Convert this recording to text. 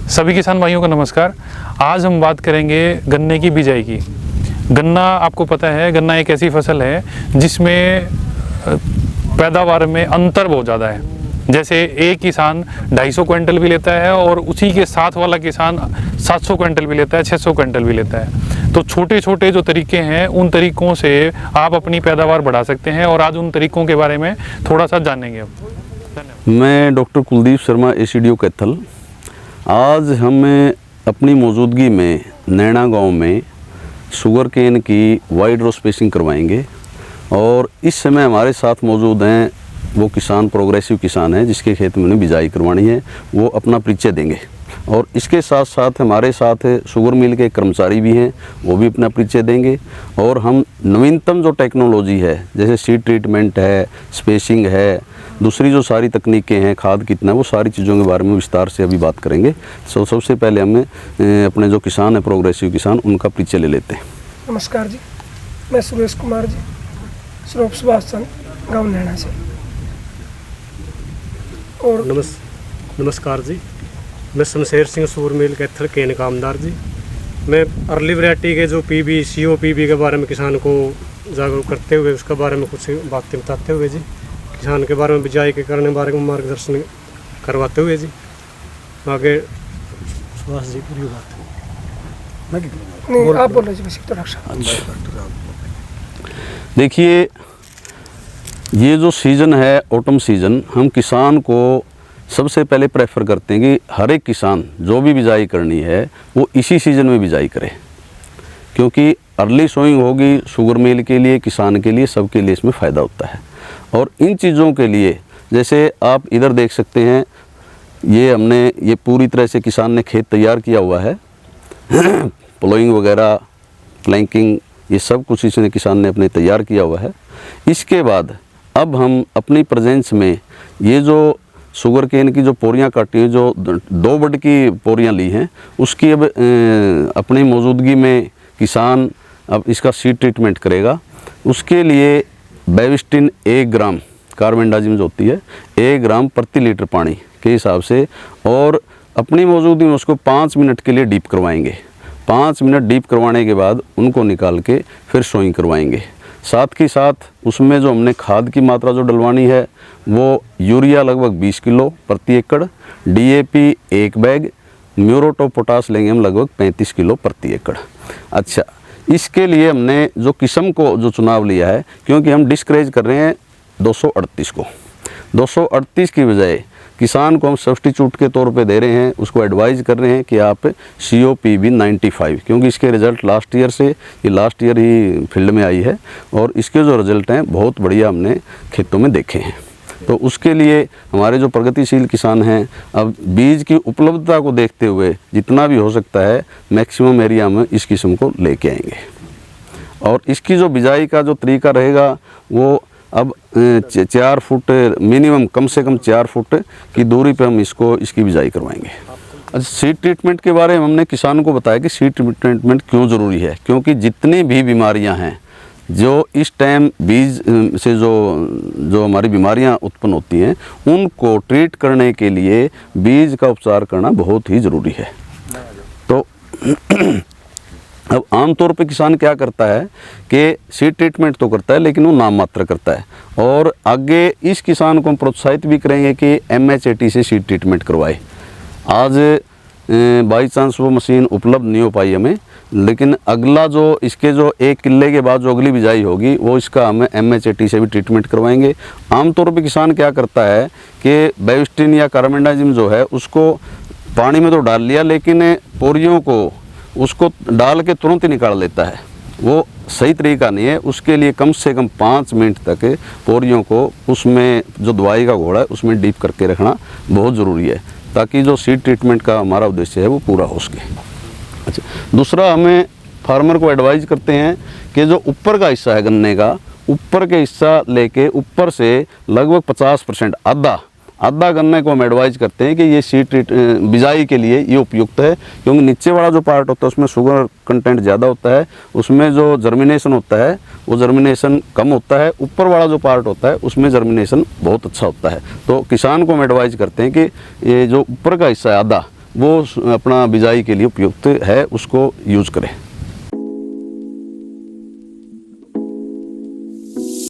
सभी किसान भाइयों को नमस्कार। आज हम बात करेंगे गन्ने की बिजाई की। गन्ना आपको पता है, गन्ना एक ऐसी फसल है जिसमें पैदावार में अंतर बहुत ज़्यादा है। जैसे एक किसान 250 क्विंटल भी लेता है और उसी के साथ वाला किसान 700 क्विंटल भी लेता है, 600 क्विंटल भी लेता है। तो छोटे छोटे जो तरीके हैं उन तरीकों से आप अपनी पैदावार बढ़ा सकते हैं और आज उन तरीकों के बारे में थोड़ा सा जानेंगे। अब मैं डॉक्टर कुलदीप शर्मा, एसीडीओ कैथल। आज हम अपनी मौजूदगी में नैना गांव में शुगर केन की वाइड रो स्पेसिंग करवाएंगे और इस समय हमारे साथ मौजूद हैं वो किसान, प्रोग्रेसिव किसान हैं जिसके खेत में बिजाई करवानी है। वो अपना परिचय देंगे और इसके साथ साथ हमारे साथ शुगर मिल के कर्मचारी भी हैं, वो भी अपना परिचय देंगे। और हम नवीनतम जो टेक्नोलॉजी है, जैसे सीड ट्रीटमेंट है, स्पेसिंग है, दूसरी जो सारी तकनीकें हैं, खाद कितना, वो सारी चीज़ों के बारे में विस्तार से अभी बात करेंगे। सबसे पहले हमें अपने जो किसान है, प्रोग्रेसिव किसान, उनका परिचय ले लेते हैं। नमस्कार जी, मैं सुरेश कुमार जी, श्रोप सुभाष चंद, गाँव नैना से। और नमस्कार जी, मैं शमशेर सिंह सूर मिल कैथल केन कामदार जी। मैं अर्ली वैरायटी के जो पीबी, COPB के बारे में किसान को जागरूक करते हुए उसके बारे में कुछ बातें बताते हुए जी, किसान के बारे में बिजाई के करने बारे में मार्गदर्शन करवाते हुए जी, आगे सुभाष जी पूरी बात नहीं आप बोल रहे जी, बस थोड़ा सा। देखिए, ये जो सीज़न है ऑटम सीज़न, हम किसान को सबसे पहले प्रेफर करते हैं कि हर एक किसान जो भी बिजाई करनी है वो इसी सीज़न में बिजाई करे, क्योंकि अर्ली सोइंग होगी शुगर मिल के लिए, किसान के लिए, सबके लिए इसमें फ़ायदा होता है। और इन चीज़ों के लिए जैसे आप इधर देख सकते हैं, ये पूरी तरह से किसान ने खेत तैयार किया हुआ है। प्लोइंग वगैरह, प्लैंकिंग, ये सब कुछ इसने किसान ने अपने तैयार किया हुआ है। इसके बाद अब हम अपनी प्रेजेंस में ये जो शुगर केन की जो पोरियाँ काटी हैं, जो 2 बड की पोरियाँ ली हैं, उसकी अब अपनी मौजूदगी में किसान अब इसका सीड ट्रीटमेंट करेगा। उसके लिए बेविस्टिन 1 ग्राम कार्बेंडाजिम जो होती है 1 ग्राम प्रति लीटर पानी के हिसाब से, और अपनी मौजूदगी में उसको 5 मिनट के लिए डीप करवाएंगे। 5 मिनट डीप करवाने के बाद उनको निकाल के फिर सोइंग करवाएंगे। साथ ही साथ उसमें जो हमने खाद की मात्रा जो डलवानी है वो यूरिया लगभग 20 किलो प्रति एकड़, DAP 1 बैग, म्यूरोटो पोटास लेंगे हम लगभग 35 किलो प्रति एकड़। अच्छा, इसके लिए हमने जो किस्म को जो चुनाव लिया है, क्योंकि हम डिस्करेज कर रहे हैं 238 को, 238 की बजाय किसान को हम सब्स्टिट्यूट के तौर पे दे रहे हैं, उसको एडवाइज़ कर रहे हैं कि आप COPB 95, क्योंकि इसके रिज़ल्ट लास्ट ईयर ही फील्ड में आई है और इसके जो रिज़ल्ट हैं बहुत बढ़िया हमने खेतों में देखे हैं। तो उसके लिए हमारे जो प्रगतिशील किसान हैं, अब बीज की उपलब्धता को देखते हुए जितना भी हो सकता है मैक्सिमम एरिया में इस किस्म को लेके आएंगे। और इसकी जो बिजाई का जो तरीका रहेगा वो अब 4 फुट मिनिमम, कम से कम 4 फुट की दूरी पे हम इसकी बिजाई करवाएंगे। अच्छा, सीड ट्रीटमेंट के बारे में हमने किसानों को बताया कि सीड ट्रीटमेंट क्यों ज़रूरी है, क्योंकि जितनी भी बीमारियां हैं जो इस टाइम बीज से जो हमारी बीमारियां उत्पन्न होती हैं, उनको ट्रीट करने के लिए बीज का उपचार करना बहुत ही ज़रूरी है। तो अब आमतौर पे किसान क्या करता है कि सीड ट्रीटमेंट तो करता है लेकिन वो नाम मात्र करता है, और आगे इस किसान को हम प्रोत्साहित भी करेंगे कि MHAT से सीड ट्रीटमेंट करवाए। आज बाई चांस वो मशीन उपलब्ध नहीं हो पाई हमें, लेकिन अगला जो इसके जो 1 किले के बाद जो अगली बिजाई होगी वो इसका हमें MHAT से भी ट्रीटमेंट करवाएंगे। आमतौर पे किसान क्या करता है कि बेविस्टिन या कार्बेंडाजिम जो है उसको पानी में तो डाल लिया, लेकिन पोरियों को उसको डाल के तुरंत ही निकाल लेता है। वो सही तरीका नहीं है। उसके लिए कम से कम 5 मिनट तक पोरियों को उसमें जो दवाई का घोड़ा है उसमें डीप करके रखना बहुत ज़रूरी है, ताकि जो सीड ट्रीटमेंट का हमारा उद्देश्य है वो पूरा हो सके। अच्छा, दूसरा हमें फार्मर को एडवाइज करते हैं कि जो ऊपर का हिस्सा है गन्ने का, ऊपर के हिस्सा लेके ऊपर से लगभग 50% आधा गन्ने को हम एडवाइज करते हैं कि ये सीड बिजाई के लिए ये उपयुक्त है, क्योंकि नीचे वाला जो पार्ट होता है उसमें शुगर कंटेंट ज़्यादा होता है, उसमें जो जर्मिनेशन होता है वो जर्मिनेशन कम होता है। ऊपर वाला जो पार्ट होता है उसमें जर्मिनेशन बहुत अच्छा होता है। तो किसान को हम एडवाइज करते हैं कि ये जो ऊपर का हिस्सा है आधा, वो अपना बिजाई के लिए उपयुक्त है, उसको यूज़ करें।